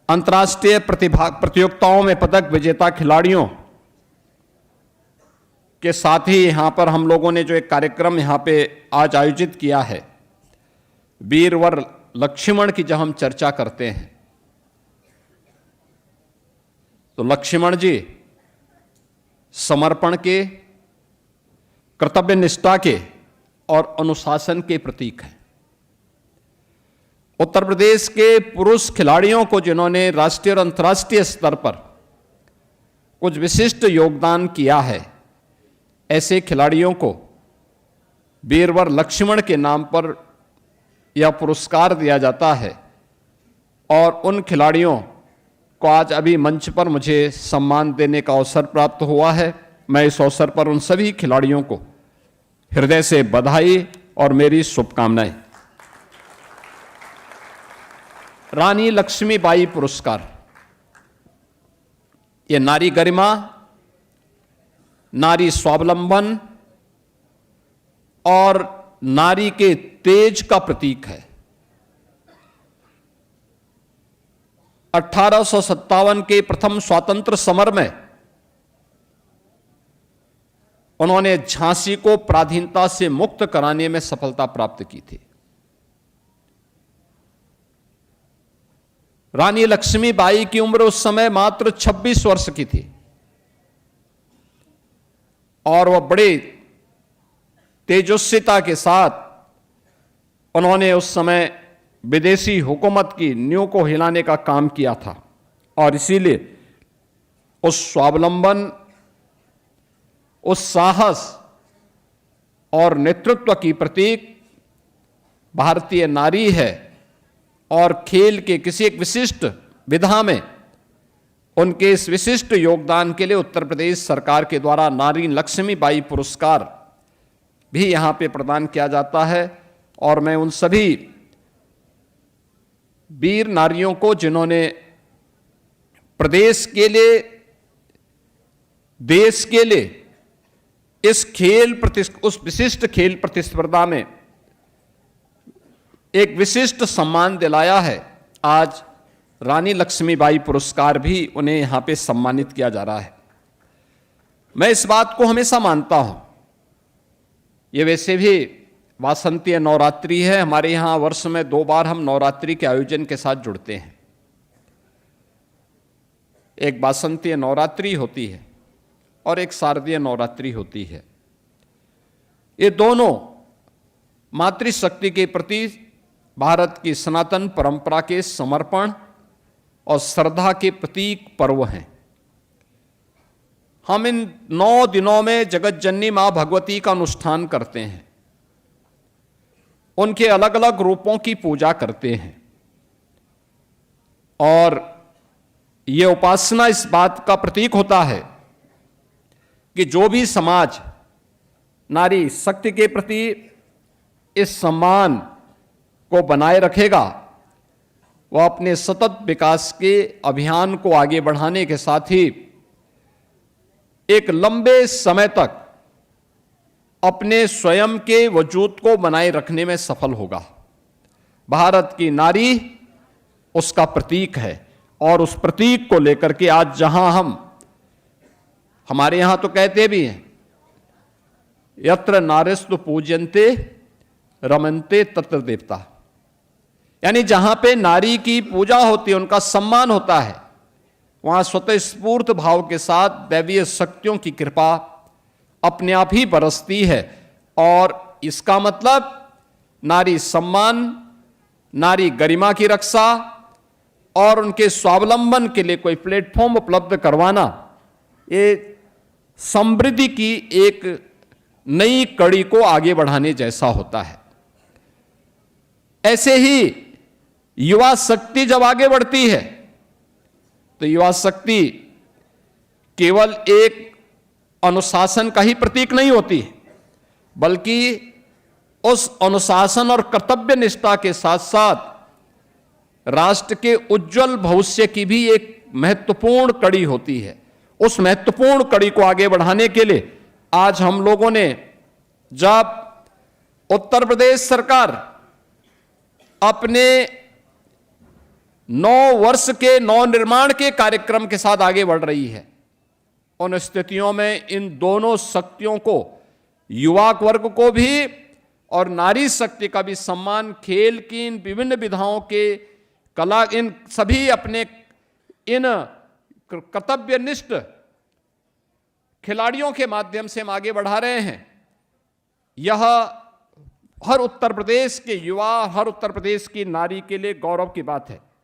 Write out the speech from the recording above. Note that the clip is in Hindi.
अंतर्राष्ट्रीय प्रतियोगिताओं में पदक विजेता खिलाड़ियों के साथ ही यहां पर हम लोगों ने जो एक कार्यक्रम यहां पे आज आयोजित किया है, वीरवर लक्ष्मण की जब हम चर्चा करते हैं तो लक्ष्मण जी समर्पण के, कर्तव्य निष्ठा के और अनुशासन के प्रतीक हैं। उत्तर प्रदेश के पुरुष खिलाड़ियों को जिन्होंने राष्ट्रीय और अंतर्राष्ट्रीय स्तर पर कुछ विशिष्ट योगदान किया है, ऐसे खिलाड़ियों को वीरवर लक्ष्मण के नाम पर यह पुरस्कार दिया जाता है। और उन खिलाड़ियों को आज अभी मंच पर मुझे सम्मान देने का अवसर प्राप्त हुआ है। मैं इस अवसर पर उन सभी खिलाड़ियों को हृदय से बधाई और मेरी शुभकामनाएं। रानी लक्ष्मीबाई पुरस्कार, ये नारी गरिमा, नारी स्वावलंबन और नारी के तेज का प्रतीक है। 1857 के प्रथम स्वातंत्र समर में उन्होंने झांसी को पराधीनता से मुक्त कराने में सफलता प्राप्त की थी। रानी लक्ष्मीबाई की उम्र उस समय मात्र 26 वर्ष की थी और वह बड़े तेजस्विता के साथ उन्होंने उस समय विदेशी हुकूमत की नींव को हिलाने का काम किया था। और इसीलिए उस स्वावलंबन, उस साहस और नेतृत्व की प्रतीक भारतीय नारी है। और खेल के किसी एक विशिष्ट विधा में उनके इस विशिष्ट योगदान के लिए उत्तर प्रदेश सरकार के द्वारा नारी लक्ष्मीबाई पुरस्कार भी यहां पे प्रदान किया जाता है। और मैं उन सभी वीर नारियों को जिन्होंने प्रदेश के लिए, देश के लिए उस विशिष्ट खेल प्रतिस्पर्धा में एक विशिष्ट सम्मान दिलाया है, आज रानी लक्ष्मीबाई पुरस्कार भी उन्हें यहां पे सम्मानित किया जा रहा है। मैं इस बात को हमेशा मानता हूं, ये वैसे भी वासंतीय नवरात्रि है, हमारे यहां वर्ष में 2 बार हम नवरात्रि के आयोजन के साथ जुड़ते हैं। एक वासंतीय नवरात्रि होती है और एक शारदीय नवरात्रि होती है। ये दोनों मातृशक्ति के प्रति भारत की सनातन परंपरा के समर्पण और श्रद्धा के प्रतीक पर्व हैं। हम इन 9 दिनों में जगत जननी मां भगवती का अनुष्ठान करते हैं, उनके अलग अलग रूपों की पूजा करते हैं। और यह उपासना इस बात का प्रतीक होता है कि जो भी समाज नारी शक्ति के प्रति इस सम्मान को बनाए रखेगा, वह अपने सतत विकास के अभियान को आगे बढ़ाने के साथ ही एक लंबे समय तक अपने स्वयं के वजूद को बनाए रखने में सफल होगा। भारत की नारी उसका प्रतीक है और उस प्रतीक को लेकर के आज जहां हमारे यहां तो कहते भी हैं, यत्र नारीस्तु पूज्यन्ते रमन्ते तत्र देवता, यानी जहां पे नारी की पूजा होती है, उनका सम्मान होता है, वहां स्वतः स्फूर्त भाव के साथ दैवीय शक्तियों की कृपा अपने आप ही बरसती है। और इसका मतलब नारी सम्मान, नारी गरिमा की रक्षा और उनके स्वावलंबन के लिए कोई प्लेटफॉर्म उपलब्ध करवाना, ये समृद्धि की एक नई कड़ी को आगे बढ़ाने जैसा होता है। ऐसे ही युवा शक्ति जब आगे बढ़ती है तो युवा शक्ति केवल एक अनुशासन का ही प्रतीक नहीं होती, बल्कि उस अनुशासन और कर्तव्य निष्ठा के साथ साथ राष्ट्र के उज्जवल भविष्य की भी एक महत्वपूर्ण कड़ी होती है। उस महत्वपूर्ण कड़ी को आगे बढ़ाने के लिए आज हम लोगों ने, जब उत्तर प्रदेश सरकार अपने वर्ष के नवनिर्माण के कार्यक्रम के साथ आगे बढ़ रही है। उन स्थितियों में इन दोनों शक्तियों को, युवा वर्ग को भी और नारी शक्ति का भी सम्मान खेल की इन विभिन्न विधाओं के कला, इन सभी अपने इन कर्तव्यनिष्ठ खिलाड़ियों के माध्यम से हम आगे बढ़ा रहे हैं। यह हर उत्तर प्रदेश के युवा, हर उत्तर प्रदेश की नारी के लिए गौरव की बात है।